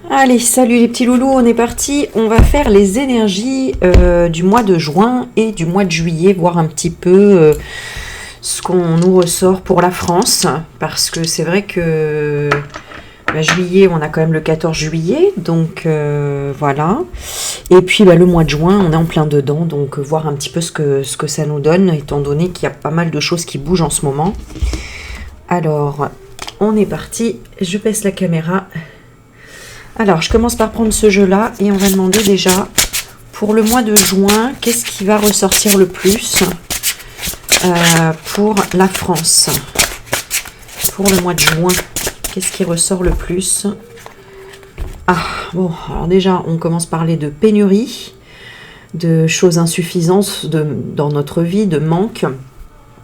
Allez, salut les petits loulous, on est parti. On va faire les énergies du mois de juin et du mois de juillet, voir un petit peu ce qu'on nous ressort pour la France. Parce que c'est vrai que juillet, on a quand même le 14 juillet, donc voilà. Et puis le mois de juin, on est en plein dedans, donc voir un petit peu ce que ça nous donne, étant donné qu'il y a pas mal de choses qui bougent en ce moment. Alors, on est parti, je baisse la caméra. Alors, je commence par prendre ce jeu-là et on va demander déjà, pour le mois de juin, qu'est-ce qui va ressortir le plus pour la France. Pour le mois de juin, qu'est-ce qui ressort le plus? Ah, bon, alors déjà, on commence par parler de pénurie, de choses insuffisantes dans notre vie, de manque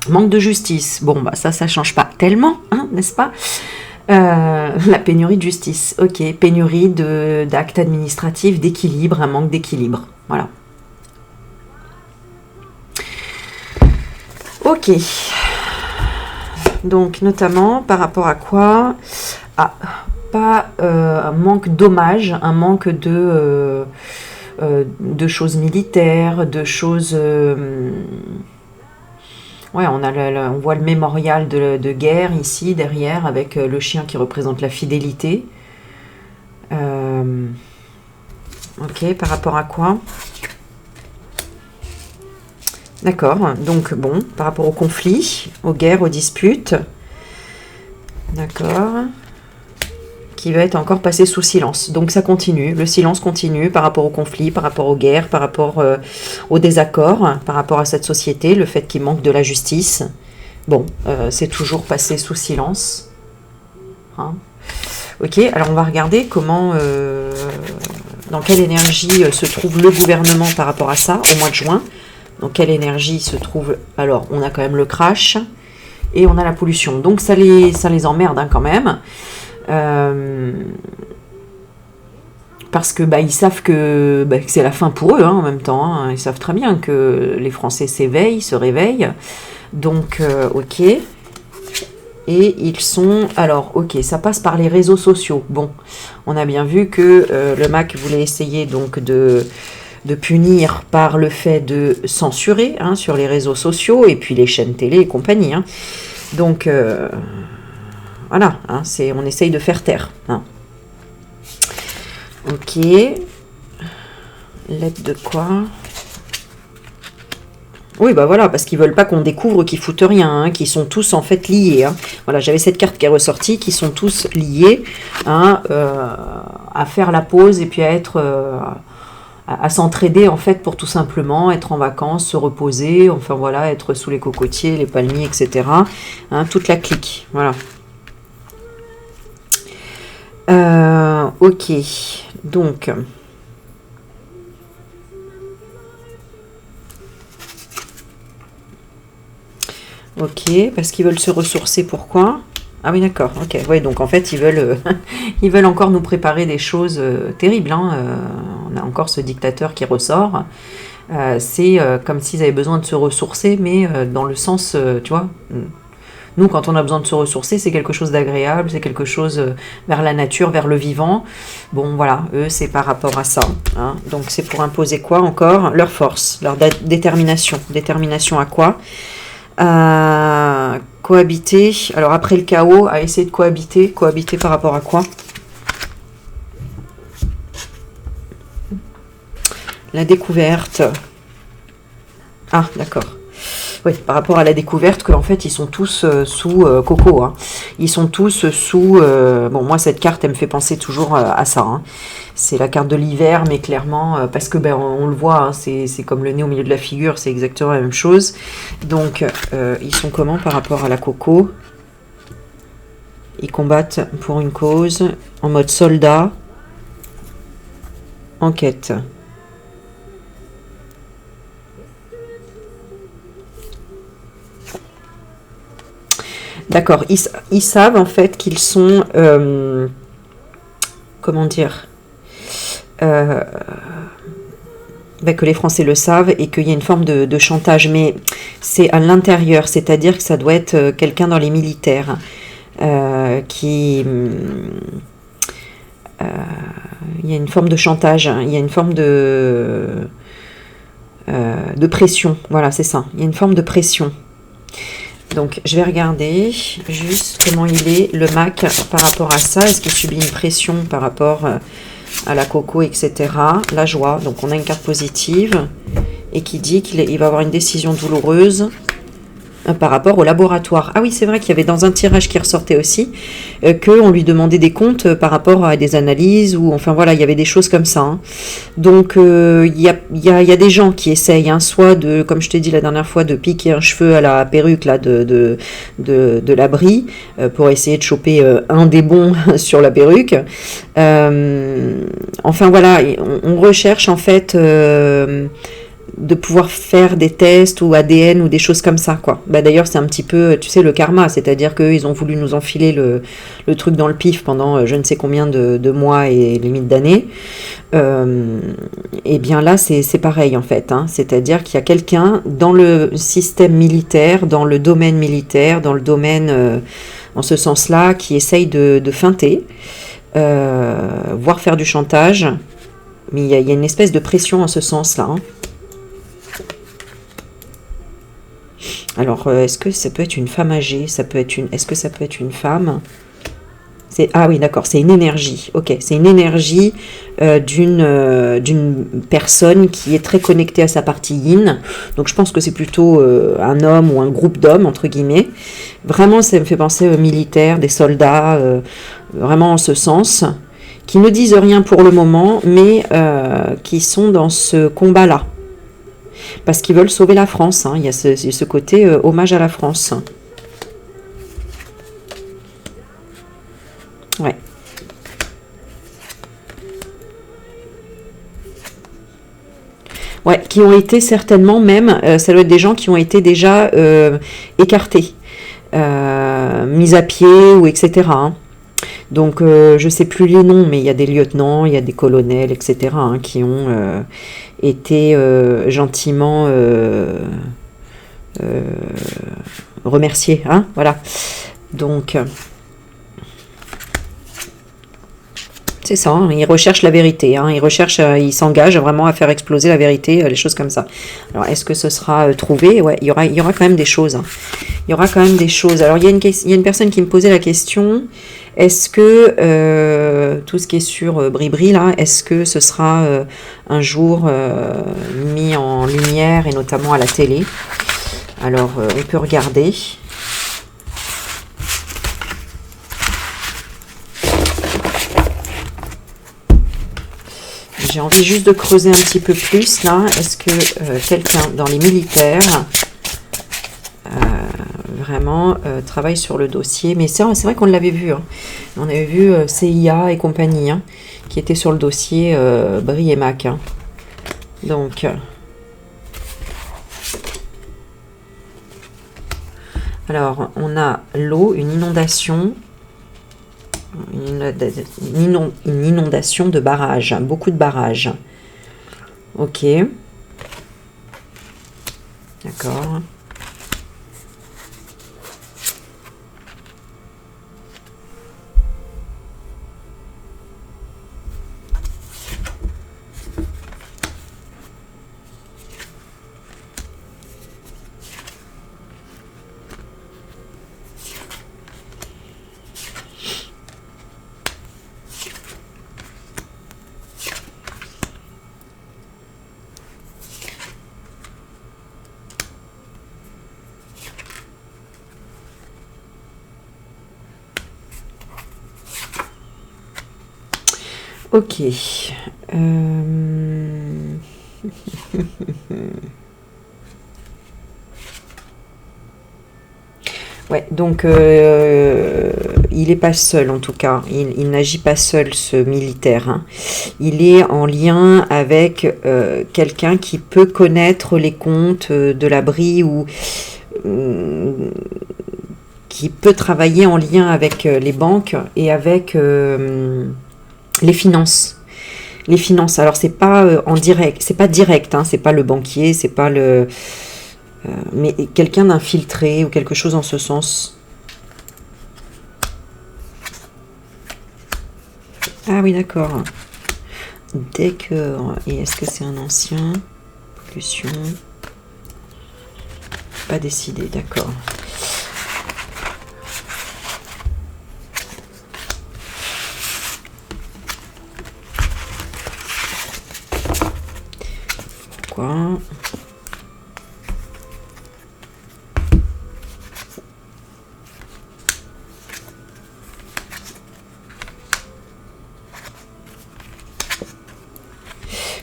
de justice. Bon, bah ça change pas tellement, hein, n'est-ce pas? La pénurie de justice, ok, pénurie d'actes administratifs, d'équilibre, un manque d'équilibre, voilà. Ok, donc notamment par rapport à quoi? Ah, pas un manque d'hommage, un manque de choses militaires, de choses... Ouais, on voit le mémorial de guerre ici, derrière, avec le chien qui représente la fidélité. Ok, par rapport à quoi? D'accord, donc bon, par rapport au conflit, aux guerres, aux disputes. D'accord. Qui va être encore passé sous silence. Donc ça continue, le silence continue par rapport au conflit, par rapport aux guerres, par rapport aux désaccords, par rapport à cette société, le fait qu'il manque de la justice. Bon, c'est toujours passé sous silence. Hein. Ok, alors on va regarder comment, dans quelle énergie se trouve le gouvernement par rapport à ça, au mois de juin. Dans quelle énergie se trouve... Alors, on a quand même le crash et on a la pollution. Donc ça les emmerde hein, quand même. Parce que ils savent que c'est la fin pour eux hein, en même temps. Hein. Ils savent très bien que les Français s'éveillent, se réveillent. Donc, ok. Et ils sont... Alors, ok, ça passe par les réseaux sociaux. Bon, on a bien vu que le MAC voulait essayer donc de punir par le fait de censurer hein, sur les réseaux sociaux et puis les chaînes télé et compagnie. Hein. Donc... voilà, hein, on essaye de faire taire. Hein. Ok. Lettre de quoi? Oui, bah voilà, parce qu'ils veulent pas qu'on découvre qu'ils foutent rien, hein, qu'ils sont tous en fait liés. Hein. Voilà, j'avais cette carte qui est ressortie, qui sont tous liés hein, à faire la pause et puis à être... à s'entraider en fait pour tout simplement être en vacances, se reposer, enfin voilà, être sous les cocotiers, les palmiers, etc. Hein, toute la clique, voilà. Ok, donc ok, parce qu'ils veulent se ressourcer, pourquoi? Ah oui d'accord, ok, ouais, donc en fait ils veulent encore nous préparer des choses terribles, hein. On a encore ce dictateur qui ressort, c'est comme s'ils avaient besoin de se ressourcer, mais dans le sens, tu vois... Nous, quand on a besoin de se ressourcer, c'est quelque chose d'agréable, c'est quelque chose vers la nature, vers le vivant. Bon, voilà, eux, c'est par rapport à ça. Hein. Donc, c'est pour imposer quoi encore? Leur force, leur détermination. Détermination à quoi? À cohabiter. Alors, après le chaos, à essayer de cohabiter. Cohabiter par rapport à quoi? La découverte. Ah, d'accord. Oui, par rapport à la découverte qu'en fait, ils sont tous sous coco. Hein. Ils sont tous sous... bon, moi, cette carte, elle me fait penser toujours à ça. Hein. C'est la carte de l'hiver, mais clairement, parce que on le voit, hein, c'est comme le nez au milieu de la figure, c'est exactement la même chose. Donc, ils sont comment par rapport à la coco? Ils combattent pour une cause, en mode soldat, en quête. D'accord, ils savent en fait qu'ils sont, comment dire, que les Français le savent et qu'il y a une forme de chantage, mais c'est à l'intérieur, c'est-à-dire que ça doit être quelqu'un dans les militaires qui il y a une forme de chantage, hein, il y a une forme de pression. Voilà, c'est ça. Il y a une forme de pression. Donc, je vais regarder juste comment il est, le Mac, par rapport à ça. Est-ce qu'il subit une pression par rapport à la coco, etc. La joie. Donc, on a une carte positive et qui dit qu'il va avoir une décision douloureuse par rapport au laboratoire. Ah oui, c'est vrai qu'il y avait dans un tirage qui ressortait aussi qu'on lui demandait des comptes par rapport à des analyses ou enfin voilà, il y avait des choses comme ça. Hein. Donc il y a des gens qui essayent, hein, soit de, comme je t'ai dit la dernière fois, de piquer un cheveu à la perruque là de l'abri pour essayer de choper un des bons sur la perruque. Enfin voilà, on recherche en fait de pouvoir faire des tests ou ADN ou des choses comme ça, quoi. Bah, d'ailleurs, c'est un petit peu, tu sais, le karma, c'est-à-dire qu'ils ont voulu nous enfiler le truc dans le pif pendant je ne sais combien de mois et limite d'années. Et bien là, c'est pareil, en fait. Hein. C'est-à-dire qu'il y a quelqu'un dans le système militaire, dans le domaine militaire, dans le domaine, en ce sens-là, qui essaye de feinter, voire faire du chantage. Mais il y a une espèce de pression en ce sens-là, hein. Alors, est-ce que ça peut être une femme âgée? Est-ce que ça peut être une femme? Ah oui, d'accord, c'est une énergie. Ok, c'est une énergie d'une personne qui est très connectée à sa partie yin. Donc, je pense que c'est plutôt un homme ou un groupe d'hommes, entre guillemets. Vraiment, ça me fait penser aux militaires, des soldats, vraiment en ce sens, qui ne disent rien pour le moment, mais qui sont dans ce combat-là. Parce qu'ils veulent sauver la France. Hein. Il y a ce côté hommage à la France. Ouais. Ouais, qui ont été certainement même, ça doit être des gens qui ont été déjà écartés, mis à pied ou etc. Hein. Donc, je ne sais plus les noms, mais il y a des lieutenants, il y a des colonels, etc. Hein, qui ont été gentiment remerciés. Hein, voilà. Donc, c'est ça, hein, ils recherchent la vérité. Hein, ils s'engagent vraiment à faire exploser la vérité, les choses comme ça. Alors, est-ce que ce sera trouvé? Ouais, il y aura quand même des choses. Hein. Il y aura quand même des choses. Alors, il y a une personne qui me posait la question... Est-ce que tout ce qui est sur Bribri, là, est-ce que ce sera un jour mis en lumière et notamment à la télé? Alors, on peut regarder. J'ai envie juste de creuser un petit peu plus, là. Est-ce que quelqu'un dans les militaires... vraiment travaille sur le dossier, mais c'est vrai qu'on l'avait vu, hein. On avait vu CIA et compagnie, hein, qui étaient sur le dossier Bri et Mac, hein. Donc alors on a l'eau, une inondation, une inondation de barrages, beaucoup de barrages. Ok, d'accord. Ok. Ouais, donc il n'est pas seul en tout cas. Il n'agit pas seul, ce militaire. Hein. Il est en lien avec quelqu'un qui peut connaître les comptes de l'abri ou qui peut travailler en lien avec les banques et avec les finances. Les finances. Alors c'est pas en direct, c'est pas direct, hein, c'est pas le banquier, c'est pas le mais quelqu'un d'infiltré ou quelque chose en ce sens. Ah oui, d'accord. D'accord. Et est-ce que c'est un ancien? Pollution. Pas décidé, d'accord. Pourquoi?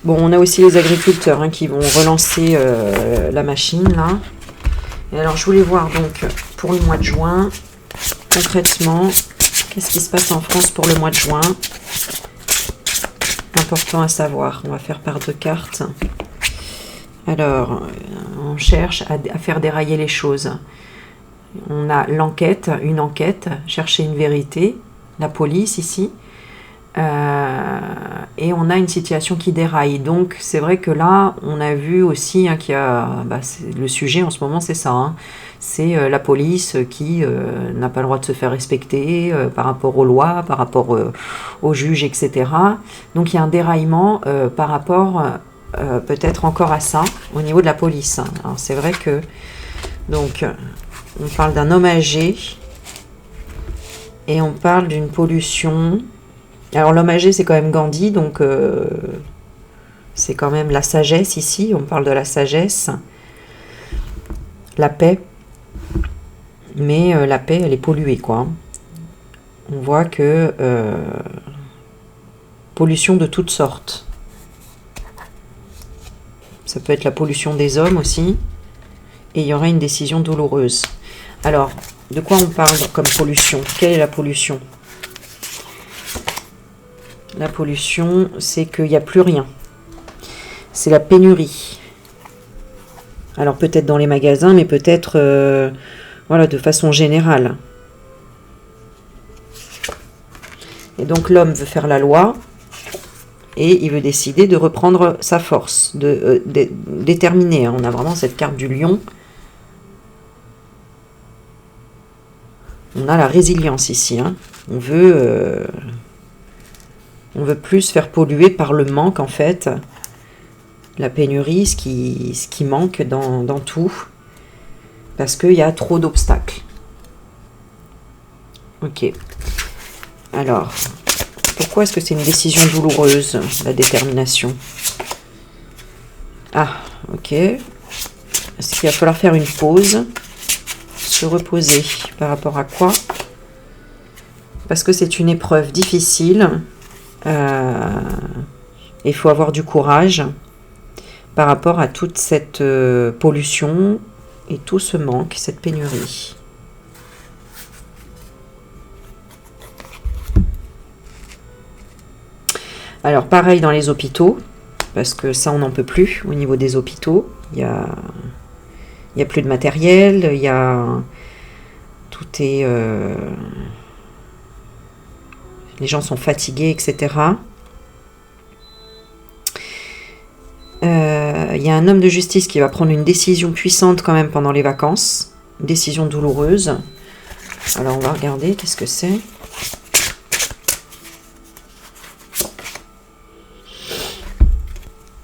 Bon, on a aussi les agriculteurs qui vont relancer la machine, là. Et alors, je voulais voir, donc, pour le mois de juin, concrètement, qu'est-ce qui se passe en France pour le mois de juin? Important à savoir. On va faire par 2 cartes. Alors, on cherche à faire dérailler les choses. On a l'enquête, une enquête, chercher une vérité, la police ici. Et on a une situation qui déraille. Donc c'est vrai que là on a vu aussi qu'il y a le sujet en ce moment, c'est ça, c'est la police qui n'a pas le droit de se faire respecter par rapport aux lois, par rapport aux juges, etc. Donc il y a un déraillement par rapport peut-être encore à ça au niveau de la police. Alors c'est vrai que donc on parle d'un homme âgé et on parle d'une pollution. Alors l'homme âgé, c'est quand même Gandhi, donc c'est quand même la sagesse ici, on parle de la sagesse, la paix, mais la paix, elle est polluée, quoi. On voit que pollution de toutes sortes. Ça peut être la pollution des hommes aussi, et il y aura une décision douloureuse. Alors, de quoi on parle comme pollution? Quelle est la pollution? La pollution, c'est qu'il n'y a plus rien. C'est la pénurie. Alors peut-être dans les magasins, mais peut-être voilà, de façon générale. Et donc l'homme veut faire la loi et il veut décider de reprendre sa force, de déterminer. On a vraiment cette carte du lion. On a la résilience ici. On veut plus faire polluer par le manque, en fait. La pénurie, ce qui manque dans tout. Parce qu'il y a trop d'obstacles. Ok. Alors, pourquoi est-ce que c'est une décision douloureuse, la détermination? Ah, ok. Est-ce qu'il va falloir faire une pause? Se reposer. Par rapport à quoi? Parce que c'est une épreuve difficile. Il faut avoir du courage par rapport à toute cette pollution et tout ce manque, cette pénurie. Alors pareil dans les hôpitaux, parce que ça on n'en peut plus au niveau des hôpitaux. Il y a plus de matériel, tout est les gens sont fatigués, etc. Il y a un homme de justice qui va prendre une décision puissante quand même pendant les vacances. Une décision douloureuse. Alors on va regarder, qu'est-ce que c'est?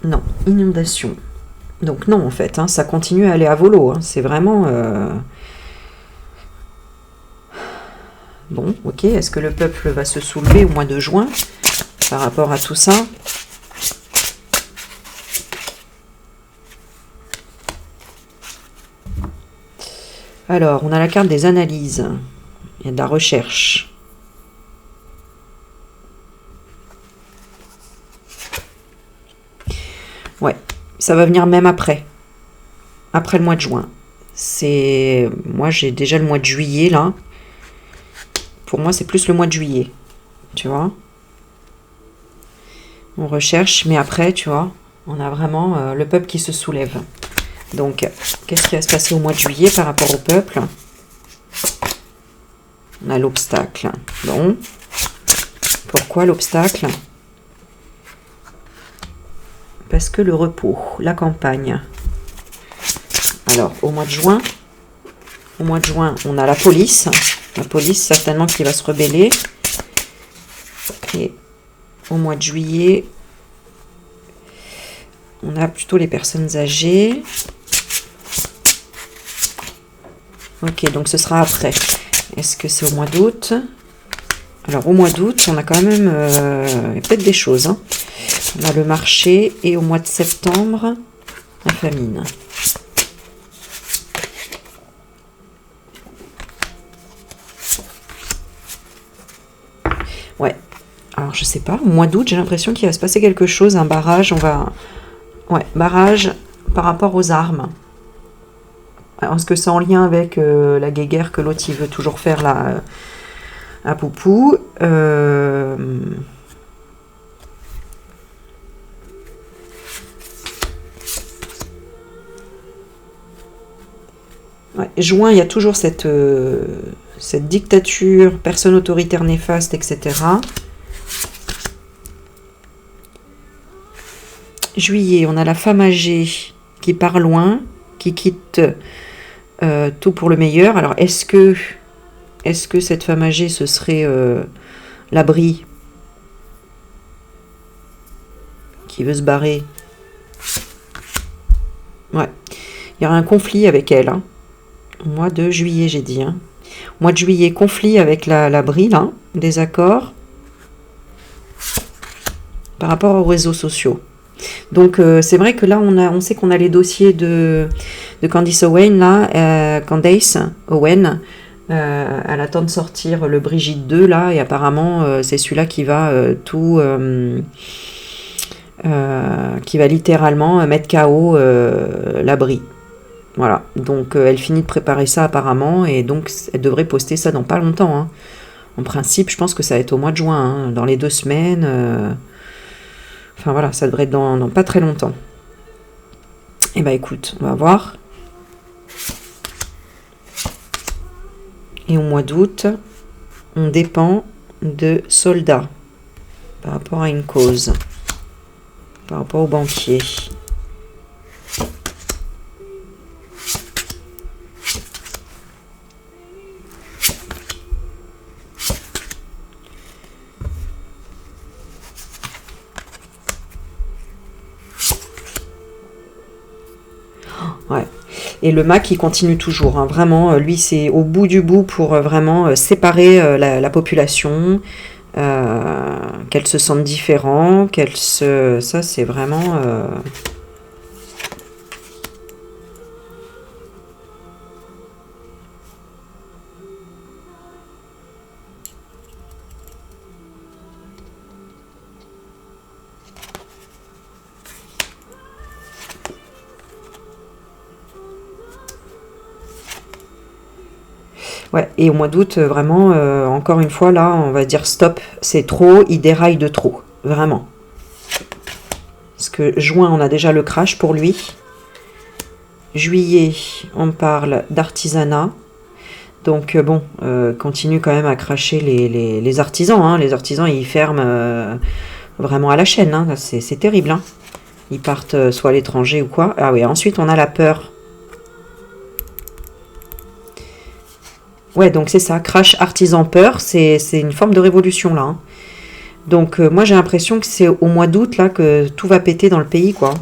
Non, inondation. Donc non en fait, ça continue à aller à volo. C'est vraiment... Bon, ok, est-ce que le peuple va se soulever au mois de juin par rapport à tout ça? Alors, on a la carte des analyses. Il y a de la recherche. Ouais, ça va venir même après. Après le mois de juin. Moi, j'ai déjà le mois de juillet, là. Pour moi, c'est plus le mois de juillet. Tu vois? On recherche, mais après, tu vois, on a vraiment le peuple qui se soulève. Donc, qu'est-ce qui va se passer au mois de juillet par rapport au peuple? On a l'obstacle. Bon. Pourquoi l'obstacle? Parce que le repos, la campagne. Alors, au mois de juin, on a la police. La police, certainement, qui va se rebeller. Et au mois de juillet, On a plutôt les personnes âgées. Ok, donc ce sera après. Est-ce que c'est au mois d'août? Alors, au mois d'août, on a quand même peut-être des choses. Hein. On a le marché et au mois de septembre, la famine. Ouais. Alors, je sais pas. Au mois d'août, j'ai l'impression qu'il va se passer quelque chose. Un barrage, on va... Ouais, barrage par rapport aux armes. Est-ce que c'est en lien avec la guéguerre que l'autre, il veut toujours faire là à Poupou Ouais, juin, il y a toujours cette dictature, personne autoritaire néfaste, etc. Juillet, on a la femme âgée qui part loin, qui quitte tout pour le meilleur. Alors, est-ce que cette femme âgée, ce serait l'abri qui veut se barrer? Ouais. Il y aura un conflit avec elle. Hein. Au mois de juillet, j'ai dit. Hein. Au mois de juillet, conflit avec l'abri, là. Désaccord. Par rapport aux réseaux sociaux. Donc, c'est vrai que là, on sait qu'on a les dossiers de Candace Owen, là. Candace Owen. Elle attend de sortir le Brigitte 2, là. Et apparemment, c'est celui-là qui va qui va littéralement mettre KO l'abri. Voilà. Donc, elle finit de préparer ça, apparemment. Et donc, elle devrait poster ça dans pas longtemps. Hein. En principe, je pense que ça va être au mois de juin. Hein, dans les 2 semaines... Enfin voilà, ça devrait être dans pas très longtemps. Eh ben écoute, on va voir. Et au mois d'août, on dépend de soldats par rapport à une cause, par rapport aux banquiers. Ouais. Et le MAC, il continue toujours. Hein. Vraiment, lui, c'est au bout du bout pour vraiment séparer la population, qu'elle se sente différente, ça, c'est vraiment... Ouais, et au mois d'août, vraiment, encore une fois, là, on va dire stop, c'est trop, il déraille de trop, vraiment. Parce que juin, on a déjà le crash pour lui. Juillet, on parle d'artisanat. Donc, bon, continue quand même à cracher les artisans. Hein. Les artisans, ils ferment vraiment à la chaîne. Hein. C'est terrible. Hein. Ils partent soit à l'étranger ou quoi. Ah oui, ensuite, on a la peur. Ouais, donc c'est ça, crash, artisan, peur, c'est une forme de révolution là. Hein. Donc moi j'ai l'impression que c'est au mois d'août là que tout va péter dans le pays quoi.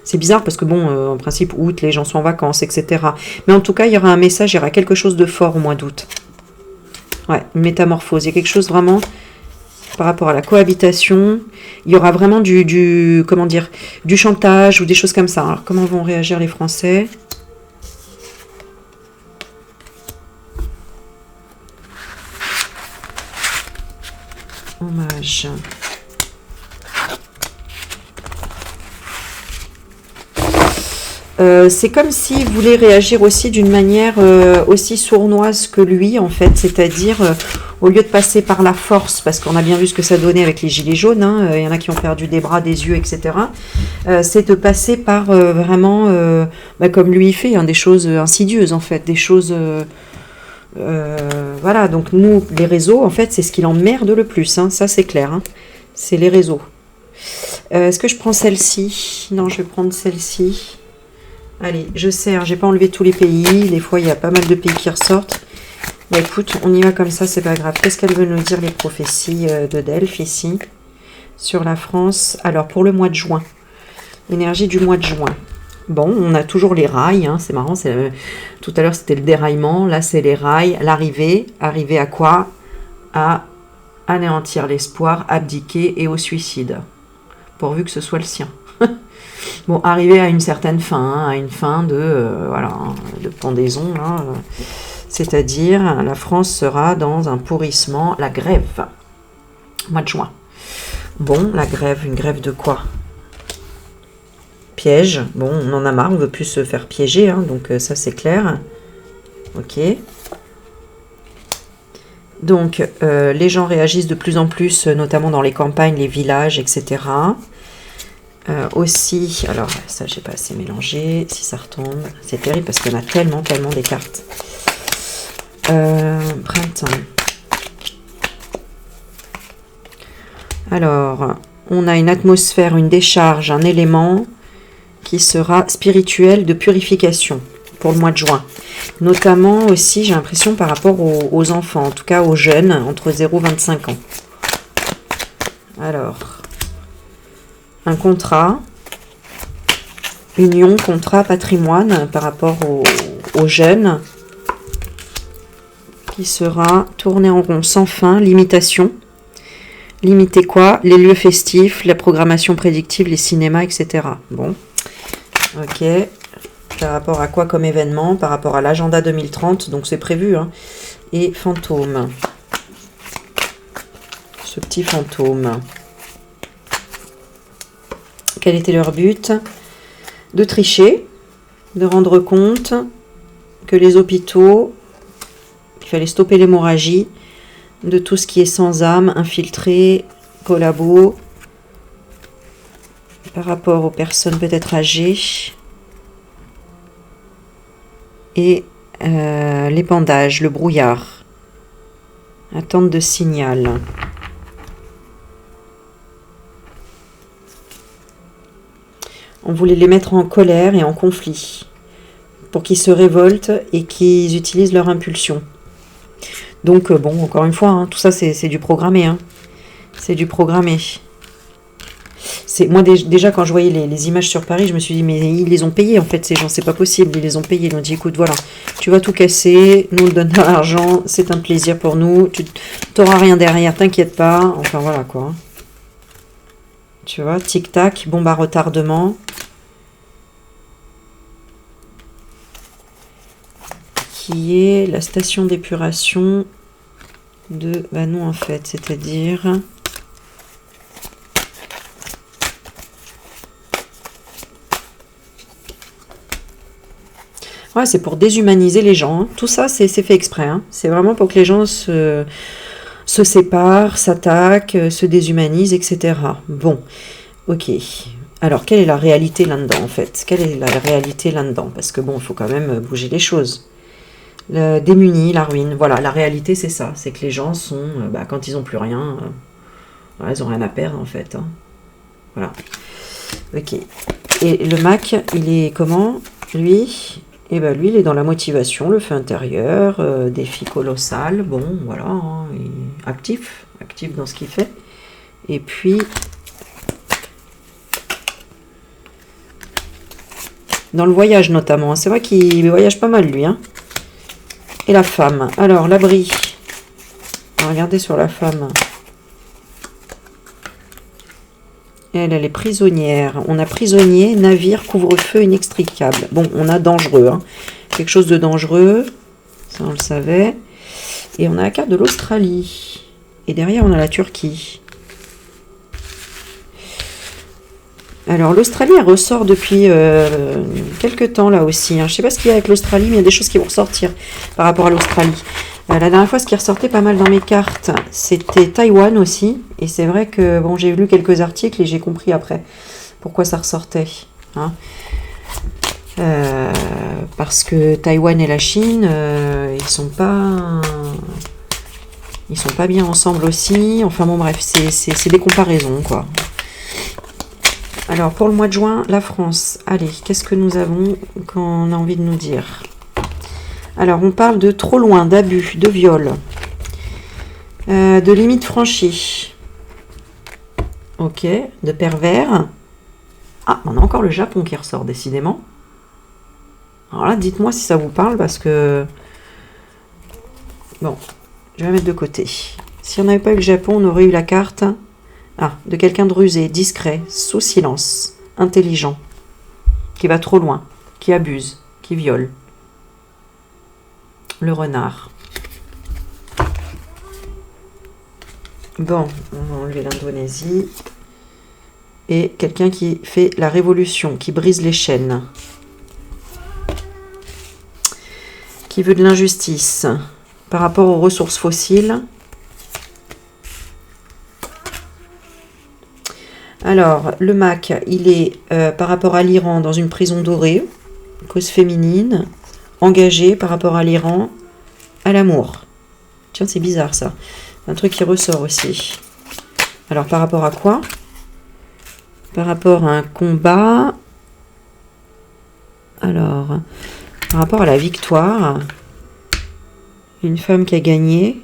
C'est bizarre parce que bon, en principe août, les gens sont en vacances, etc. Mais en tout cas, il y aura un message, il y aura quelque chose de fort au mois d'août. Ouais, une métamorphose, il y a quelque chose vraiment par rapport à la cohabitation. Il y aura vraiment comment dire, du chantage ou des choses comme ça. Alors comment vont réagir les Français ? Hommage. C'est comme s'il voulait réagir aussi d'une manière aussi sournoise que lui, en fait. C'est-à-dire, au lieu de passer par la force, parce qu'on a bien vu ce que ça donnait avec les gilets jaunes, hein, il y en a qui ont perdu des bras, des yeux, etc. C'est de passer par vraiment, comme lui il fait, hein, des choses insidieuses, en fait. Des choses... voilà, donc nous, les réseaux, en fait, c'est ce qui l'emmerde le plus, hein, ça c'est clair, hein, c'est les réseaux. Est-ce que je prends celle-ci? Non, je vais prendre celle-ci. Allez, je serre, j'ai pas enlevé tous les pays, des fois il y a pas mal de pays qui ressortent. Bah écoute, on y va comme ça, c'est pas grave. Qu'est-ce qu'elle veut nous dire les prophéties de Delphes ici, sur la France? Alors, pour le mois de juin, Énergie du mois de juin. Bon, on a toujours les rails, hein, c'est marrant. Tout à l'heure, c'était le déraillement. Là, c'est les rails. L'arrivée. Arriver à quoi? À anéantir l'espoir, abdiquer et au suicide. Pourvu que ce soit le sien. Bon, arriver à une certaine fin, hein, à une fin de, voilà, hein, de pendaison. Là, c'est-à-dire, la France sera dans un pourrissement. La grève. Mois de juin. Bon, la grève. Une grève de quoi? Piège. Bon, on en a marre, on veut plus se faire piéger, hein, donc ça c'est clair. Ok. Donc, les gens réagissent de plus en plus, notamment dans les campagnes, les villages, etc. Aussi, alors ça j'ai pas assez mélangé, si ça retombe, c'est terrible parce qu'il y en a tellement des cartes. Printemps. Alors, on a une atmosphère, une décharge, un élément qui sera spirituel de purification pour le mois de juin. Notamment aussi, j'ai l'impression, par rapport aux enfants, en tout cas aux jeunes, entre 0 et 25 ans. Alors, un contrat, union, contrat, patrimoine, par rapport aux jeunes, qui sera tourné en rond sans fin, limitation. Limiter quoi? Les lieux festifs, la programmation prédictive, les cinémas, etc. Bon. Ok, par rapport à quoi comme événement? Par rapport à l'agenda 2030, donc c'est prévu, hein. Et fantôme. Ce petit fantôme. Quel était leur but? De tricher, de rendre compte que les hôpitaux, qu'il fallait stopper l'hémorragie, de tout ce qui est sans âme, infiltré, collabo, par rapport aux personnes peut-être âgées et l'épandage, le brouillard, attente de signal. On voulait les mettre en colère et en conflit pour qu'ils se révoltent et qu'ils utilisent leur impulsion. Donc bon, encore une fois, hein, tout ça c'est du programmé. Hein. C'est du programmé. Moi, déjà, quand je voyais les images sur Paris, je me suis dit, mais ils les ont payés, en fait, ces gens, c'est pas possible, ils les ont payés. Ils ont dit, écoute, voilà, tu vas tout casser, nous on te donne de l'argent, c'est un plaisir pour nous, tu n'auras rien derrière, t'inquiète pas. Enfin, voilà, quoi. Tu vois, tic-tac, bombe à retardement. Qui est la station d'épuration de... Bah non, en fait, c'est-à-dire... Ouais, c'est pour déshumaniser les gens. Hein. Tout ça, c'est fait exprès. Hein. C'est vraiment pour que les gens se séparent, s'attaquent, se déshumanisent, etc. Bon, ok. Alors, quelle est la réalité là-dedans, en fait? Quelle est la réalité là-dedans? Parce que bon, il faut quand même bouger les choses. Le démuni, la ruine. Voilà, la réalité, c'est ça. C'est que les gens sont, quand ils n'ont plus rien, ils n'ont rien à perdre, en fait. Hein. Voilà. Ok. Et le Mac, il est comment, lui? Et bien lui, il est dans la motivation, le feu intérieur, défi colossal, bon, voilà, hein, il est actif dans ce qu'il fait. Et puis, dans le voyage notamment, c'est vrai qu'il voyage pas mal lui. Hein. Et la femme, alors l'abri, regardez sur la femme. Elle est prisonnière. On a prisonnier, navire, couvre-feu inextricable. Bon, on a dangereux. Hein. Quelque chose de dangereux. Ça, on le savait. Et on a la carte de l'Australie. Et derrière, on a la Turquie. Alors, l'Australie, elle ressort depuis quelques temps, là aussi. Hein. Je ne sais pas ce qu'il y a avec l'Australie, mais il y a des choses qui vont ressortir par rapport à l'Australie. La dernière fois, ce qui ressortait pas mal dans mes cartes, c'était Taïwan aussi. Et c'est vrai que bon, j'ai lu quelques articles et j'ai compris après pourquoi ça ressortait. Hein. Parce que Taïwan et la Chine, ils sont pas bien ensemble aussi. Enfin bon, bref, c'est des comparaisons, quoi. Alors, pour le mois de juin, la France. Allez, qu'est-ce que nous avons qu'on a envie de nous dire? Alors, on parle de trop loin, d'abus, de viol, de limites franchies. Ok, de pervers. Ah, on a encore le Japon qui ressort, décidément. Alors là, dites-moi si ça vous parle, parce que... Bon, je vais la mettre de côté. Si on n'avait pas eu le Japon, on aurait eu la carte... Ah, de quelqu'un de rusé, discret, sous silence, intelligent, qui va trop loin, qui abuse, qui viole. Le renard. Bon, on va enlever l'Indonésie. Et quelqu'un qui fait la révolution, qui brise les chaînes. Qui veut de l'injustice par rapport aux ressources fossiles. Alors, le Mac, il est par rapport à l'Iran dans une prison dorée, cause féminine, engagé par rapport à l'Iran, à l'amour. Tiens, c'est bizarre ça. Un truc qui ressort aussi. Alors, par rapport à quoi? Par rapport à un combat. Alors, par rapport à la victoire. Une femme qui a gagné.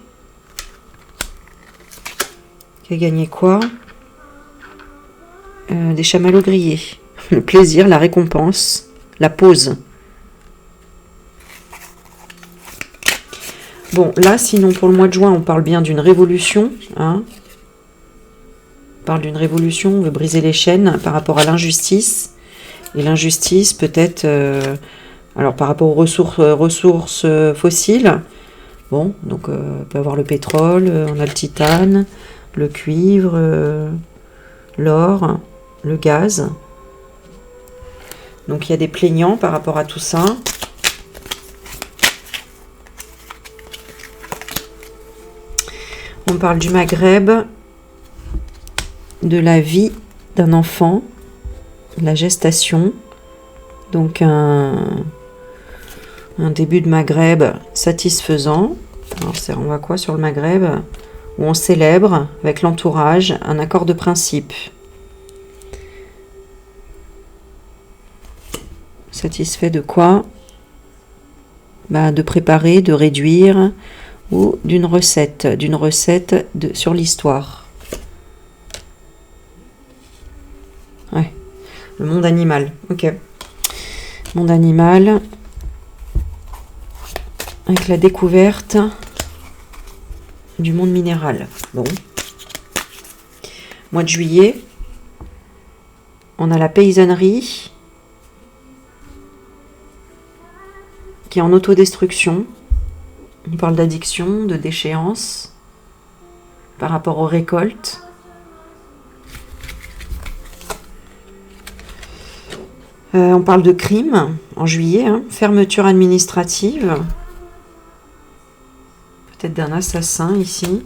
Qui a gagné quoi? Des chamallows grillés. Le plaisir, la récompense, la pause. Bon, là, sinon, pour le mois de juin, on parle bien d'une révolution. Hein. On parle d'une révolution, on veut briser les chaînes par rapport à l'injustice. Et l'injustice, peut-être... alors, par rapport aux ressources fossiles. Bon, donc, on peut avoir le pétrole, on a le titane, le cuivre, l'or, le gaz. Donc, il y a des plaignants par rapport à tout ça. On parle du Maghreb, de la vie d'un enfant, de la gestation. Donc, un début de Maghreb satisfaisant. Alors, on va quoi sur le Maghreb? Où on célèbre avec l'entourage un accord de principe. Satisfait de quoi? De préparer, de réduire, ou d'une recette sur l'histoire. Ouais. Le monde animal. Ok. Monde animal. Avec la découverte du monde minéral. Bon. Mois de juillet. On a la paysannerie. Qui est en autodestruction. On parle d'addiction, de déchéance par rapport aux récoltes. On parle de crime en juillet, hein, fermeture administrative. Peut-être d'un assassin ici.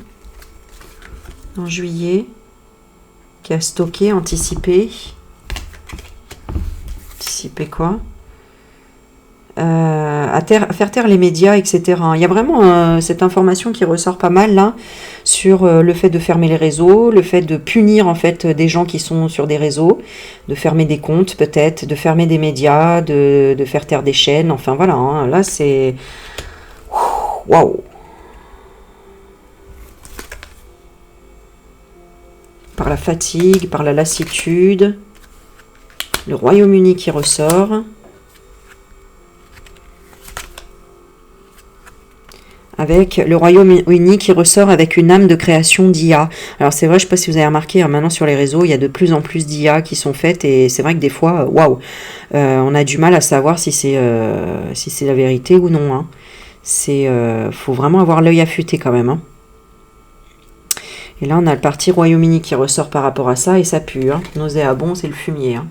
En juillet. Qui a stocké, anticipé. Anticipé quoi? Faire taire les médias, etc. Il y a vraiment cette information qui ressort pas mal là sur le fait de fermer les réseaux, le fait de punir en fait des gens qui sont sur des réseaux, de fermer des comptes peut-être, de fermer des médias, de faire taire des chaînes. Enfin voilà, hein, là c'est waouh. Par la fatigue, par la lassitude, le Royaume-Uni qui ressort. Avec le Royaume-Uni qui ressort avec une âme de création d'IA. Alors c'est vrai, je ne sais pas si vous avez remarqué, hein, maintenant sur les réseaux, il y a de plus en plus d'IA qui sont faites et c'est vrai que des fois, waouh, on a du mal à savoir si c'est la vérité ou non. Hein. Faut vraiment avoir l'œil affûté quand même. Hein. Et là, on a le parti Royaume-Uni qui ressort par rapport à ça et ça pue. Hein. Nauséabond, c'est le fumier. Hein.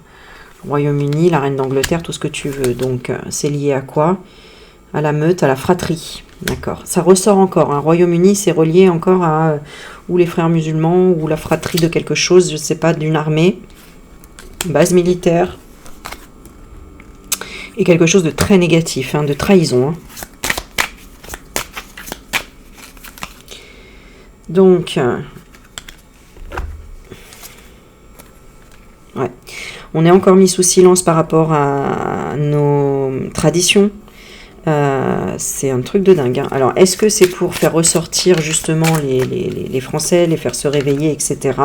Royaume-Uni, la reine d'Angleterre, tout ce que tu veux. Donc c'est lié à quoi? À la meute, à la fratrie. D'accord. Ça ressort encore. Hein. Royaume-Uni, c'est relié encore à ou les frères musulmans ou la fratrie de quelque chose, je ne sais pas, d'une armée, base militaire. Et quelque chose de très négatif, hein, de trahison. Hein. Donc, ouais. On est encore mis sous silence par rapport à nos traditions. C'est un truc de dingue. Hein. Alors, est-ce que c'est pour faire ressortir justement les Français, les faire se réveiller, etc.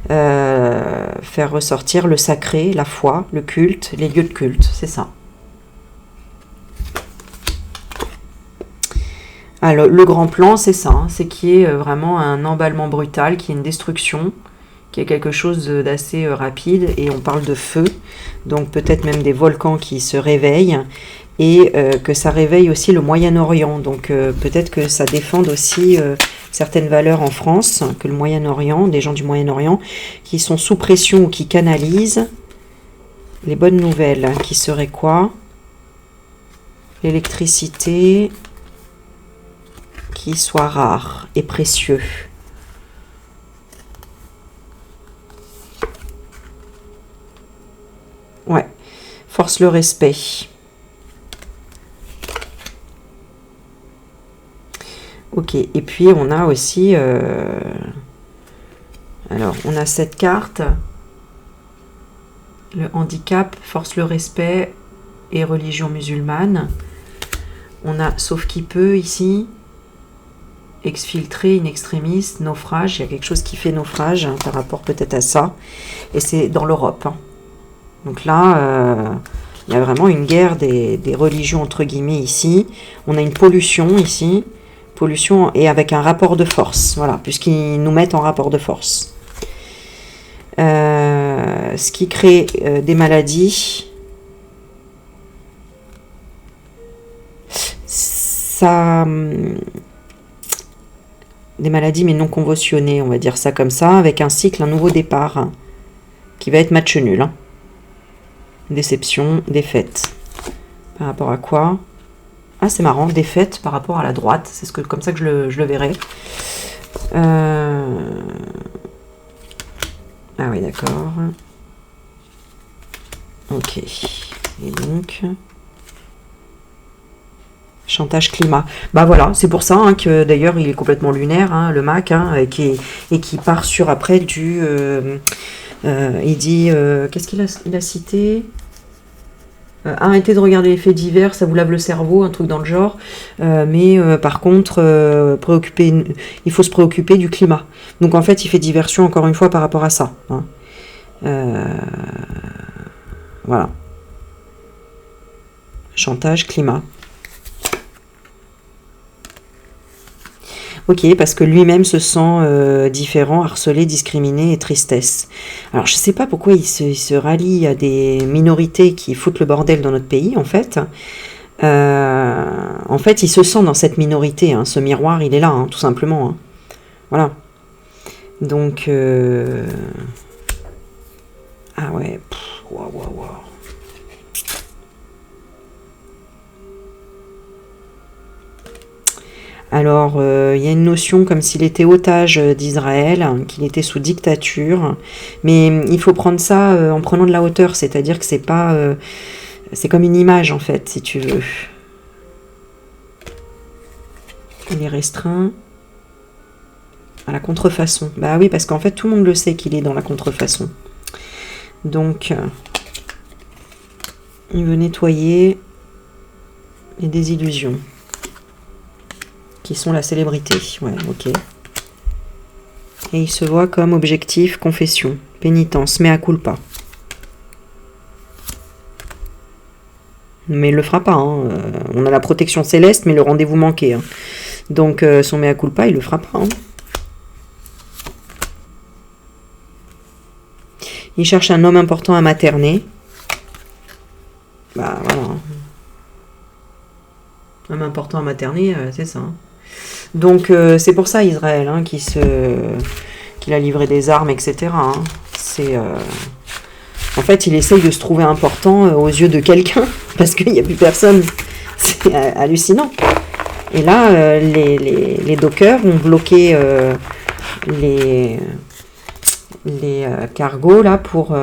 faire ressortir le sacré, la foi, le culte, les lieux de culte, c'est ça. Alors, le grand plan, c'est ça, hein, c'est qu'il y ait vraiment un emballement brutal, qu'il y ait une destruction, qu'il y ait quelque chose d'assez rapide, et on parle de feu, donc peut-être même des volcans qui se réveillent, et que ça réveille aussi le Moyen-Orient, donc peut-être que ça défende aussi certaines valeurs en France, que le Moyen-Orient, des gens du Moyen-Orient, qui sont sous pression ou qui canalisent les bonnes nouvelles, qui seraient quoi? L'électricité qui soit rare et précieux. Ouais, force le respect. Ok, et puis on a aussi... alors, on a cette carte. Le handicap, force le respect et religion musulmane. On a sauf qui peut ici. Exfiltré, in extremis, naufrage. Il y a quelque chose qui fait naufrage hein, par rapport peut-être à ça. Et c'est dans l'Europe. Hein. Donc là, il y a vraiment une guerre des religions entre guillemets ici. On a une pollution ici. Pollution et avec un rapport de force. Voilà, puisqu'ils nous mettent en rapport de force. Ce qui crée des maladies. Ça... des maladies mais non conventionnelles, on va dire ça comme ça, avec un cycle, un nouveau départ, hein, qui va être match nul. Hein. Déception, défaite. Par rapport à quoi? Ah, c'est marrant, défaite par rapport à la droite, c'est comme ça que je le verrai. Ah oui, d'accord. Ok. Et donc... chantage climat. Bah voilà, c'est pour ça hein, que d'ailleurs il est complètement lunaire, hein, le Mac, hein, et qui part sur après du... il dit... qu'est-ce qu'il a cité? Arrêtez de regarder les faits divers, ça vous lave le cerveau, un truc dans le genre. Mais par contre, il faut se préoccuper du climat. Donc en fait, il fait diversion encore une fois par rapport à ça. Hein. Voilà. Chantage, climat. Ok, parce que lui-même se sent différent, harcelé, discriminé et tristesse. Alors, je ne sais pas pourquoi il se rallie à des minorités qui foutent le bordel dans notre pays, en fait. En fait, il se sent dans cette minorité. Hein. Ce miroir, il est là, hein, tout simplement. Hein. Voilà. Donc... ah ouais. Waouh. Alors, il y a une notion comme s'il était otage d'Israël, qu'il était sous dictature, mais il faut prendre ça en prenant de la hauteur, c'est-à-dire que c'est pas... c'est comme une image, en fait, si tu veux. Il est restreint à la contrefaçon. Bah oui, parce qu'en fait, tout le monde le sait qu'il est dans la contrefaçon. Donc, il veut nettoyer les désillusions. Qui sont la célébrité. Ouais, ok. Et il se voit comme objectif, confession, pénitence, mea culpa. Mais il le fera pas. Hein. On a la protection céleste, mais le rendez-vous manqué. Hein. Donc, son mea culpa, il le fera pas. Hein. Il cherche un homme important à materner. Bah, voilà. Un homme important à materner, c'est ça. Hein. Donc c'est pour ça Israël hein, qu'il a livré des armes, etc. Hein. C'est en fait il essaye de se trouver important aux yeux de quelqu'un parce qu'il n'y a plus personne. C'est hallucinant. Et là les dockers ont bloqué les cargos là pour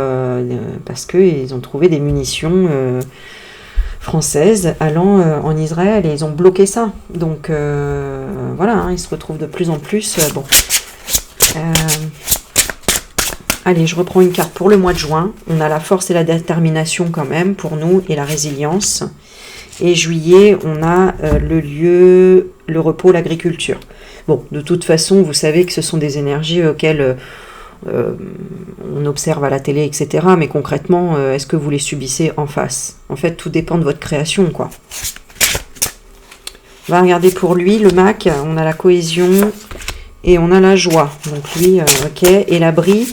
parce qu'ils ont trouvé des munitions françaises allant en Israël et ils ont bloqué ça. Donc voilà, hein, ils se retrouvent de plus en plus. Bon. Allez, je reprends une carte pour le mois de juin. On a la force et la détermination quand même pour nous et la résilience. Et juillet, on a le lieu, le repos, l'agriculture. Bon, de toute façon, vous savez que ce sont des énergies auxquelles on observe à la télé, etc. Mais concrètement, est-ce que vous les subissez en face? En fait, tout dépend de votre création, quoi. On va regarder pour lui, le Mac, on a la cohésion et on a la joie. Donc lui, ok. Et l'abri,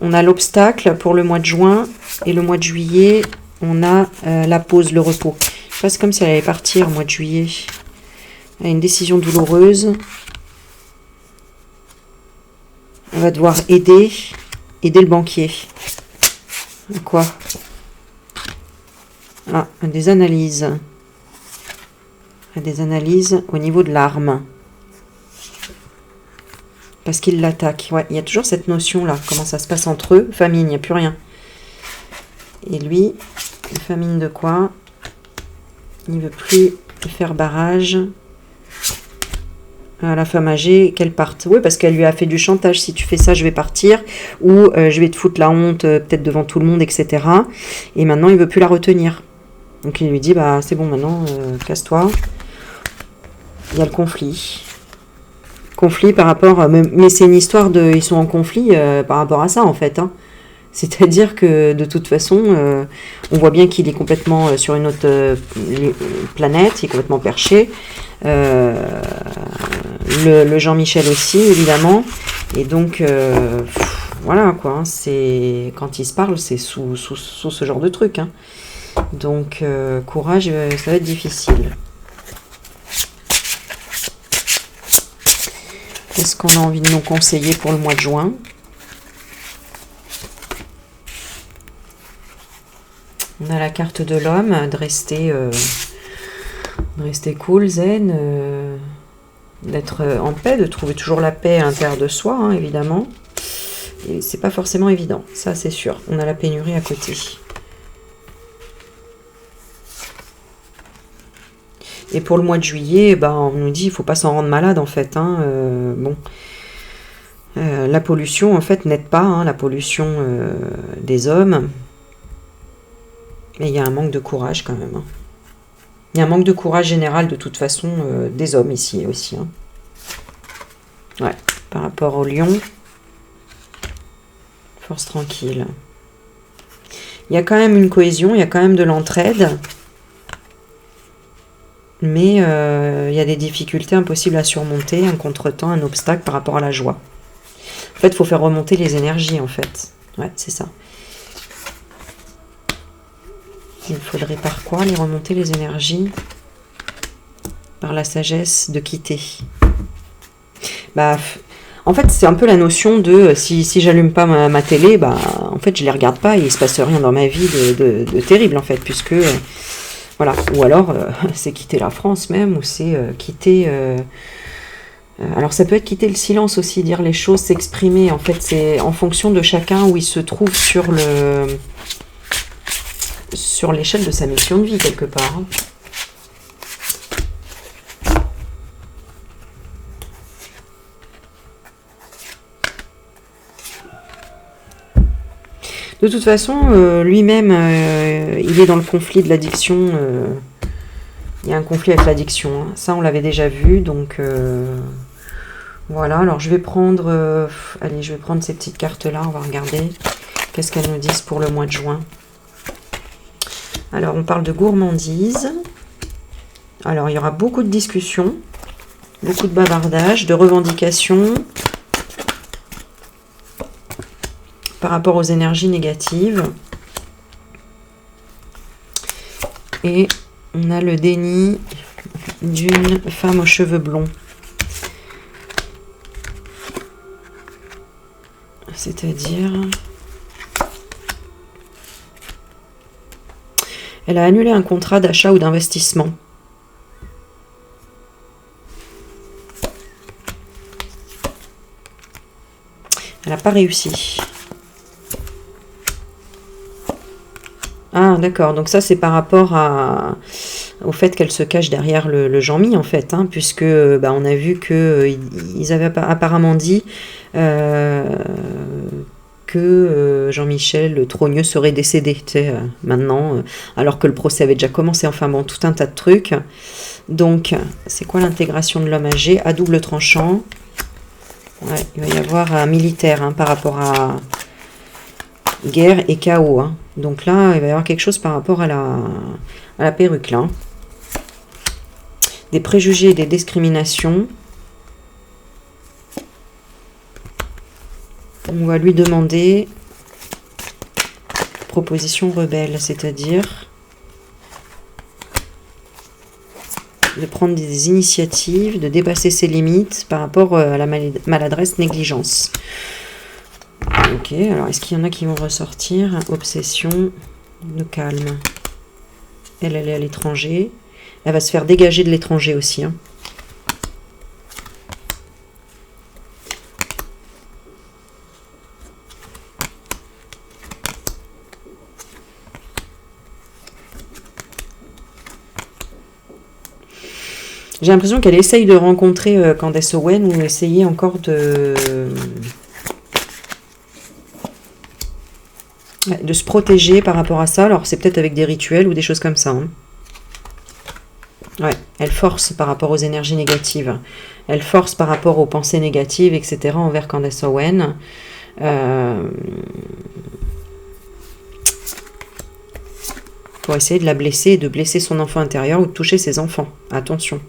on a l'obstacle pour le mois de juin. Et le mois de juillet, on a la pause, le repos. C'est comme si elle allait partir au mois de juillet. Elle a une décision douloureuse. Elle va devoir aider le banquier. Quoi? Ah, des analyses. Des analyses au niveau de l'arme. Parce qu'il l'attaque. Ouais, il y a toujours cette notion-là. Comment ça se passe entre eux? Famine, il n'y a plus rien. Et lui, famine de quoi? Il ne veut plus faire barrage à la femme âgée, qu'elle parte. Oui, parce qu'elle lui a fait du chantage. Si tu fais ça, je vais partir. Ou je vais te foutre la honte, peut-être devant tout le monde, etc. Et maintenant, il ne veut plus la retenir. Donc, il lui dit, bah, c'est bon, maintenant, casse-toi. Il y a le conflit. Conflit par rapport... mais c'est une histoire de... Ils sont en conflit par rapport à ça, en fait. Hein. C'est-à-dire que, de toute façon, on voit bien qu'il est complètement sur une autre planète. Il est complètement perché. Le Jean-Michel aussi, évidemment. Et donc, voilà, quoi. Hein, c'est... Quand ils se parlent, c'est sous ce genre de truc. Hein. Donc, courage, ça va être difficile. Qu'est-ce qu'on a envie de nous conseiller pour le mois de juin? On a la carte de l'homme, de rester cool, zen, d'être en paix, de trouver toujours la paix à l'intérieur de soi, hein, évidemment. Et c'est pas forcément évident, ça c'est sûr. On a la pénurie à côté. Et pour le mois de juillet, ben, on nous dit qu'il ne faut pas s'en rendre malade, en fait. Hein, bon. La pollution, en fait, n'aide pas, hein, la pollution des hommes. Mais il y a un manque de courage, quand même. Hein. Il y a un manque de courage général, de toute façon, des hommes, ici, aussi. Hein. Ouais, par rapport au lion. Force tranquille. Il y a quand même une cohésion, il y a quand même de l'entraide. Mais il y a des difficultés impossibles à surmonter, un contretemps, un obstacle par rapport à la joie. En fait, il faut faire remonter les énergies, en fait. Ouais, c'est ça. Il faudrait par quoi les remonter, les énergies? Par la sagesse de quitter. Bah, en fait, c'est un peu la notion de si j'allume pas ma télé, bah, en fait, je les regarde pas et il se passe rien dans ma vie de terrible, en fait, puisque... Voilà, ou alors c'est quitter la France même, ou c'est quitter... alors ça peut être quitter le silence aussi, dire les choses, s'exprimer. En fait, c'est en fonction de chacun où il se trouve sur l'échelle de sa mission de vie, quelque part. Hein. De toute façon, lui-même, il est dans le conflit de l'addiction. Il y a un conflit avec l'addiction. Hein. Ça, on l'avait déjà vu. Donc, voilà. Alors, je vais prendre... allez, je vais prendre ces petites cartes-là. On va regarder. Qu'est-ce qu'elles nous disent pour le mois de juin? Alors, on parle de gourmandise. Alors, il y aura beaucoup de discussions. Beaucoup de bavardage, de revendications. Par rapport aux énergies négatives. Et on a le déni d'une femme aux cheveux blonds. C'est-à-dire... Elle a annulé un contrat d'achat ou d'investissement. Elle n'a pas réussi. Ah, d'accord. Donc ça, c'est par rapport au fait qu'elle se cache derrière le Jean-Mi, en fait, hein, puisque bah, on a vu qu'ils avaient apparemment dit que Jean-Michel le Trogneux serait décédé, tu sais, maintenant, alors que le procès avait déjà commencé. Enfin bon, tout un tas de trucs. Donc, c'est quoi l'intégration de l'homme âgé à double tranchant? Ouais, il va y avoir un militaire hein, par rapport à guerre et chaos. Hein. Donc là, il va y avoir quelque chose par rapport à la perruque, là. Des préjugés et des discriminations. On va lui demander proposition rebelle, c'est-à-dire de prendre des initiatives, de dépasser ses limites par rapport à la maladresse, négligence. Ok, alors est-ce qu'il y en a qui vont ressortir? Obsession, le calme. Elle est à l'étranger. Elle va se faire dégager de l'étranger aussi. Hein. J'ai l'impression qu'elle essaye de rencontrer Candace Owen ou essayer encore de se protéger par rapport à ça. Alors c'est peut-être avec des rituels ou des choses comme ça. Hein. Ouais, elle force par rapport aux énergies négatives. Elle force par rapport aux pensées négatives, etc. envers Candace Owen. Pour essayer de la blesser et de blesser son enfant intérieur ou de toucher ses enfants. Attention.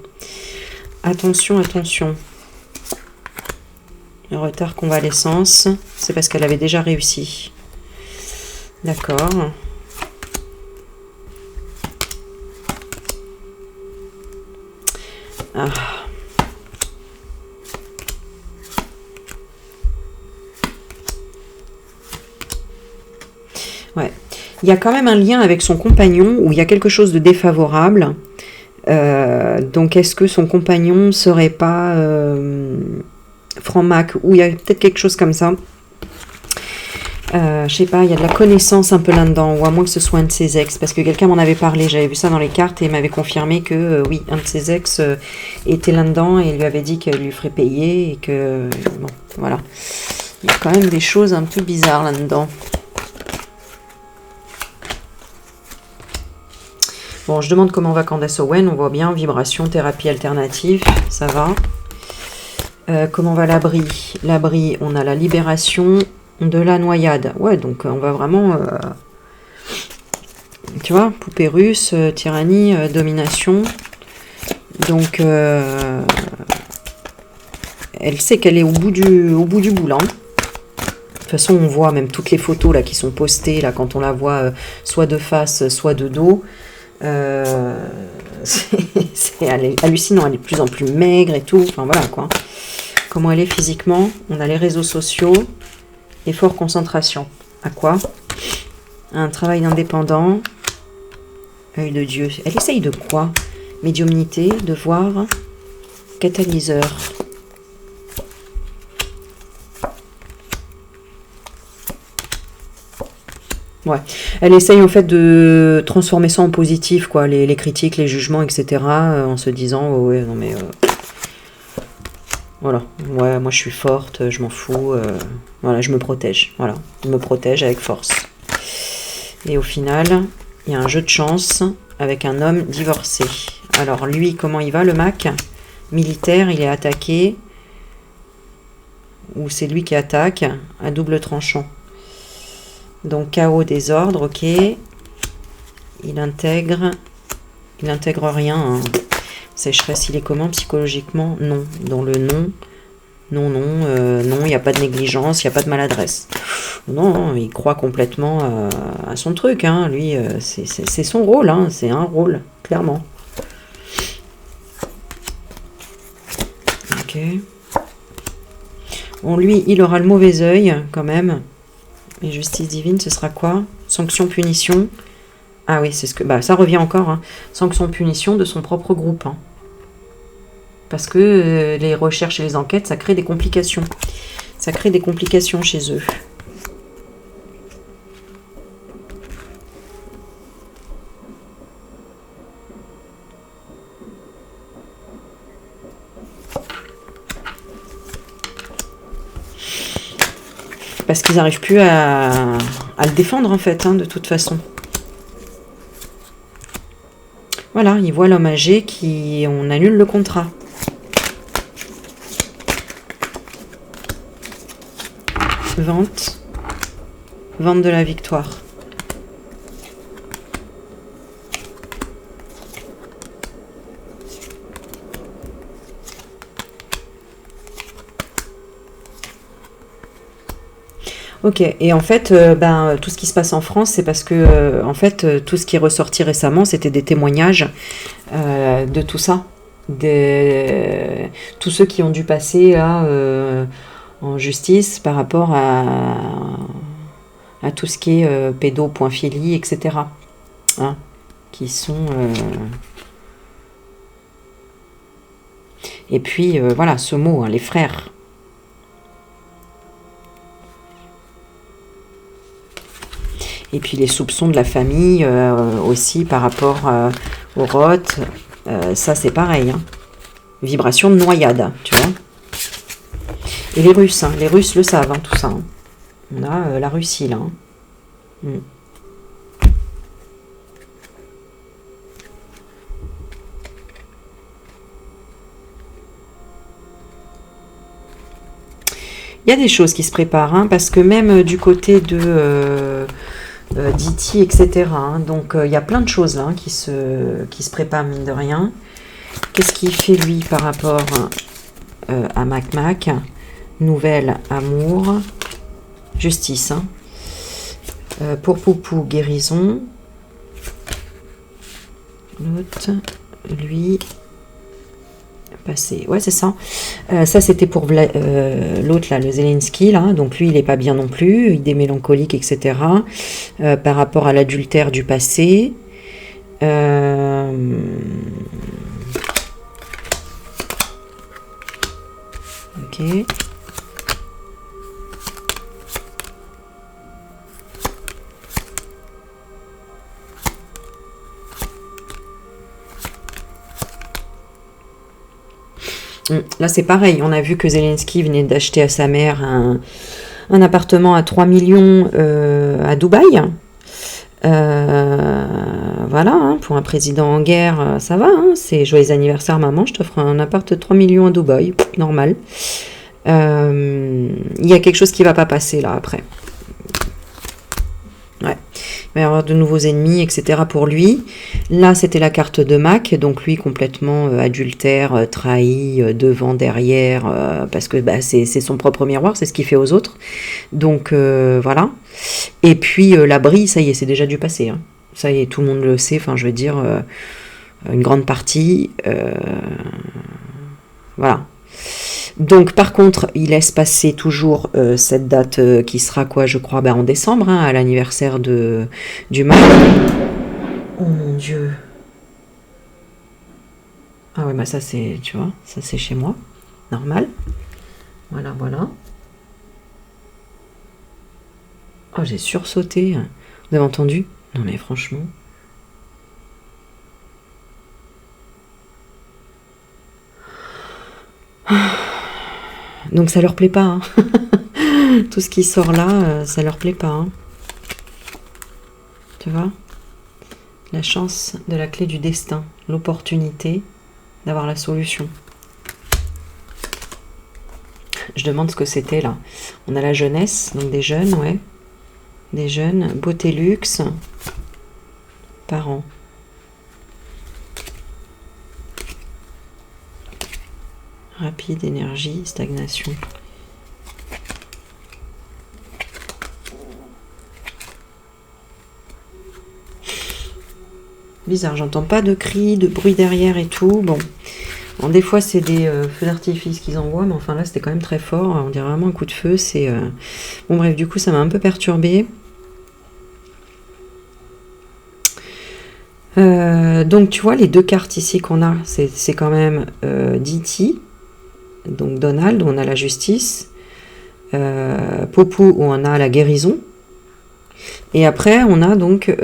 Attention, attention. Le retard convalescence, c'est parce qu'elle avait déjà réussi. D'accord. Ah. Ouais. Il y a quand même un lien avec son compagnon où il y a quelque chose de défavorable. Donc est-ce que son compagnon serait pas franc-mac ou il y a peut-être quelque chose comme ça. Je sais pas, il y a de la connaissance un peu là-dedans, ou à moins que ce soit un de ses ex, parce que quelqu'un m'en avait parlé, j'avais vu ça dans les cartes et m'avait confirmé que oui, un de ses ex était là-dedans et lui avait dit qu'elle lui ferait payer et que, bon, voilà. Il y a quand même des choses un peu bizarres là-dedans. Bon, je demande comment va Candace Owen, on voit bien, vibration, thérapie alternative, ça va. Comment va l'abri? L'abri, on a la libération de la noyade. Ouais, donc on va vraiment... tu vois, poupée russe, tyrannie, domination. Donc, elle sait qu'elle est au bout du bout, là. De toute façon, on voit même toutes les photos là qui sont postées, là, quand on la voit soit de face, soit de dos. C'est hallucinant, elle est de plus en plus maigre et tout. Enfin, voilà, quoi. Comment elle est physiquement? On a les réseaux sociaux. Effort, concentration. À quoi? Un travail indépendant. Œil de Dieu. Elle essaye de quoi? Médiumnité, devoir, catalyseur. Ouais. Elle essaye en fait de transformer ça en positif, quoi. Les critiques, les jugements, etc. En se disant, oh, ouais, non mais... voilà, ouais, moi je suis forte, je m'en fous, voilà, je me protège, voilà, je me protège avec force. Et au final, il y a un jeu de chance avec un homme divorcé. Alors lui, comment il va, le Mac? Militaire, il est attaqué, ou c'est lui qui attaque, à double tranchant. Donc chaos, désordre, ok. Il intègre rien, hein. Sécheresse, il est comment psychologiquement? Non. Dans le non, non, il n'y a pas de négligence, il n'y a pas de maladresse. Non, il croit complètement à son truc. Hein. Lui, c'est son rôle, hein. C'est un rôle, clairement. Ok. Bon, lui, il aura le mauvais œil, quand même. Et justice divine, ce sera quoi? Sanction, punition. Ah oui, c'est ce que... Bah, ça revient encore. Hein. Sanction, punition de son propre groupe. Hein. Parce que les recherches et les enquêtes, ça crée des complications. Ça crée des complications chez eux. Parce qu'ils n'arrivent plus à le défendre, en fait, hein, de toute façon. Voilà, ils voient l'homme âgé qui... On annule le contrat. Vente. Vente de la victoire. Ok, et en fait, tout ce qui se passe en France, c'est parce que, en fait, tout ce qui est ressorti récemment, c'était des témoignages de tout ça. Tous ceux qui ont dû passer là, en justice par rapport à tout ce qui est pédophilie, etc. Hein, qui sont... Et puis, voilà, ce mot, hein, les frères. Et puis les soupçons de la famille aussi par rapport au Roth. Ça, c'est pareil. Hein. Vibration de noyade, tu vois. Et les Russes le savent, hein, tout ça. Hein. On a la Russie, là. Hein. Mm. Il y a des choses qui se préparent, hein, parce que même du côté de... d'E.T., etc. Hein. Donc il y a plein de choses là, hein, qui se préparent, mine de rien. Qu'est-ce qu'il fait lui par rapport à Mac? Nouvelle, amour, justice. Hein. Pour Poupou, guérison. L'autre, lui, passé. Ouais, c'est ça. Ça, c'était pour l'autre, là, le Zelensky, là. Donc, lui, il n'est pas bien non plus. Idée mélancolique, etc. Par rapport à l'adultère du passé. Ok. Là, c'est pareil. On a vu que Zelensky venait d'acheter à sa mère un appartement à 3 millions à Dubaï. Voilà, hein, pour un président en guerre, ça va. Hein, c'est joyeux anniversaire, maman. Je t'offre un appart de 3 millions à Dubaï. Normal. Il y a quelque chose qui va pas passer là après. Ouais. Il va y avoir de nouveaux ennemis, etc. pour lui. Là, c'était la carte de Mac, donc lui complètement adultère, trahi, devant, derrière, parce que c'est son propre miroir, c'est ce qu'il fait aux autres. Donc voilà. Et puis l'abri, ça y est, c'est déjà du passé. Hein. Ça y est, tout le monde le sait, enfin je veux dire, une grande partie. Voilà. Donc par contre, il laisse passer toujours cette date qui sera quoi, je crois, en décembre, hein, à l'anniversaire du Mac. Oh mon Dieu. Ah ouais, ça c'est, tu vois, ça c'est chez moi. Normal. Voilà, voilà. Oh, j'ai sursauté. Vous avez entendu? Non mais franchement... Donc ça leur plaît pas. Hein. Tout ce qui sort là, ça leur plaît pas. Hein. Tu vois? La chance de la clé du destin. L'opportunité d'avoir la solution. Je demande ce que c'était là. On a la jeunesse, donc des jeunes, ouais. Des jeunes. Beauté luxe. Parents. Rapide, énergie, stagnation. Bizarre, j'entends pas de cris, de bruit derrière et tout. Bon, des fois c'est des feux d'artifice qu'ils envoient, mais enfin là c'était quand même très fort. On dirait vraiment un coup de feu. C'est bon, bref, du coup ça m'a un peu perturbée. Donc tu vois les deux cartes ici qu'on a, c'est quand même D.T., donc Donald, où on a la justice, Poupou, où on a la guérison, et après on a donc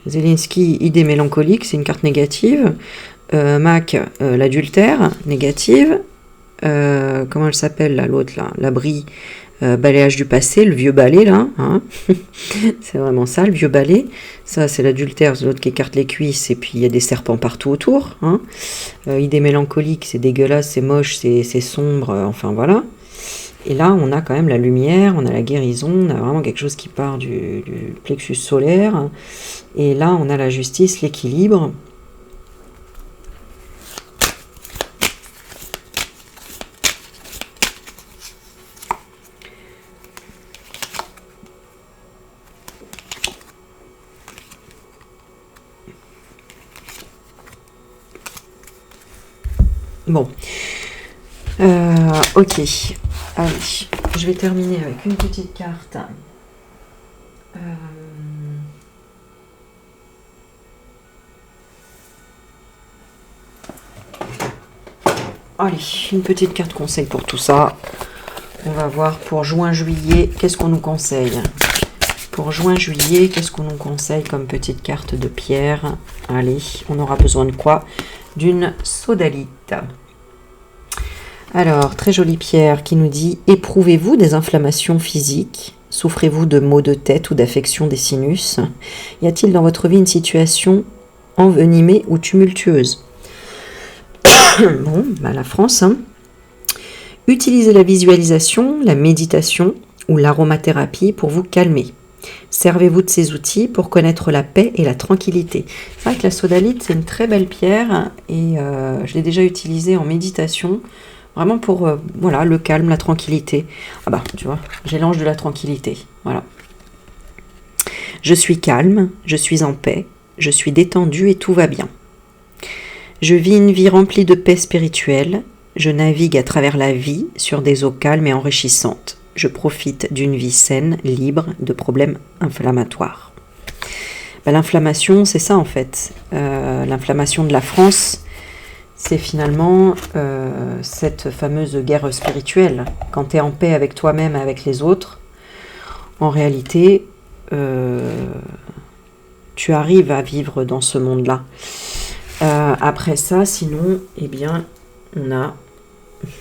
Zelensky, idée mélancolique, c'est une carte négative, Mac, l'adultère, négative, comment elle s'appelle là, l'autre là, l'abri, balayage du passé, le vieux balai là, hein. C'est vraiment ça, le vieux balai. Ça c'est l'adultère, c'est l'autre qui écarte les cuisses et puis il y a des serpents partout autour. Hein. Idée mélancolique, c'est dégueulasse, c'est moche, c'est sombre, enfin voilà. Et là, on a quand même la lumière, on a la guérison, on a vraiment quelque chose qui part du plexus solaire. Et là, on a la justice, l'équilibre. Bon, ok, allez, je vais terminer avec une petite carte. Allez, une petite carte conseil pour tout ça. On va voir pour juin-juillet, qu'est-ce qu'on nous conseille. Pour juin-juillet, qu'est-ce qu'on nous conseille comme petite carte de pierre? Allez, on aura besoin de quoi? D'une sodalite. Alors, très jolie pierre qui nous dit: éprouvez-vous des inflammations physiques? Souffrez-vous de maux de tête ou d'affection des sinus? Y a-t-il dans votre vie une situation envenimée ou tumultueuse? Bon, bah la France. Hein. Utilisez la visualisation, la méditation ou l'aromathérapie pour vous calmer. Servez-vous de ces outils pour connaître la paix et la tranquillité. C'est vrai que la sodalite, c'est une très belle pierre et je l'ai déjà utilisée en méditation, vraiment pour voilà, le calme, la tranquillité. Ah bah, tu vois, j'ai l'ange de la tranquillité. Voilà. Je suis calme, je suis en paix, je suis détendu et tout va bien. Je vis une vie remplie de paix spirituelle. Je navigue à travers la vie sur des eaux calmes et enrichissantes. Je profite d'une vie saine, libre de problèmes inflammatoires. Ben, l'inflammation, c'est ça en fait. L'inflammation de la France, c'est finalement cette fameuse guerre spirituelle. Quand tu es en paix avec toi-même et avec les autres, en réalité, tu arrives à vivre dans ce monde-là. Après ça, sinon, eh bien, on a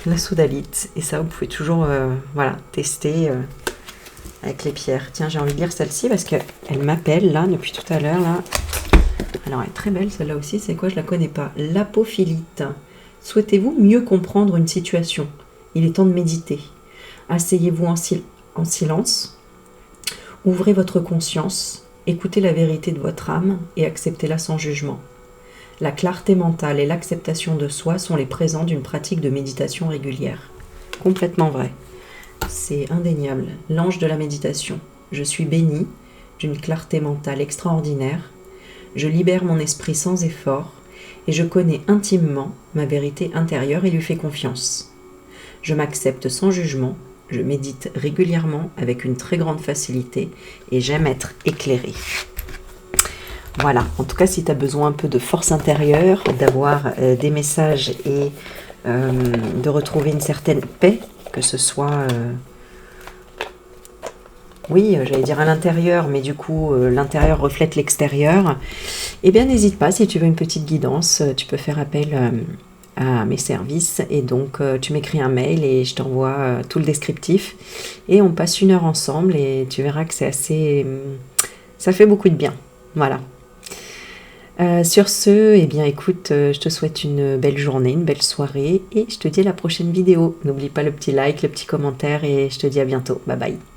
la sodalite. Et ça, vous pouvez toujours voilà, tester avec les pierres. Tiens, j'ai envie de lire celle-ci parce qu'elle m'appelle là depuis tout à l'heure. Là. Alors, elle est très belle celle-là aussi. C'est quoi? Je la connais pas. L'apophilite. Souhaitez-vous mieux comprendre une situation? Il est temps de méditer. Asseyez-vous en silence. Ouvrez votre conscience. Écoutez la vérité de votre âme et acceptez-la sans jugement. La clarté mentale et l'acceptation de soi sont les présents d'une pratique de méditation régulière. Complètement vrai. C'est indéniable. L'ange de la méditation. Je suis béni d'une clarté mentale extraordinaire. Je libère mon esprit sans effort et je connais intimement ma vérité intérieure et lui fais confiance. Je m'accepte sans jugement. Je médite régulièrement avec une très grande facilité et j'aime être éclairée. Voilà, en tout cas, si tu as besoin un peu de force intérieure, d'avoir des messages et de retrouver une certaine paix, que ce soit, oui, j'allais dire à l'intérieur, mais du coup, l'intérieur reflète l'extérieur, eh bien, n'hésite pas, si tu veux une petite guidance, tu peux faire appel à mes services et donc tu m'écris un mail et je t'envoie tout le descriptif et on passe 1 heure ensemble et tu verras que c'est assez... ça fait beaucoup de bien, voilà. Sur ce, eh bien écoute, je te souhaite une belle journée, une belle soirée et je te dis à la prochaine vidéo. N'oublie pas le petit like, le petit commentaire et je te dis à bientôt. Bye bye.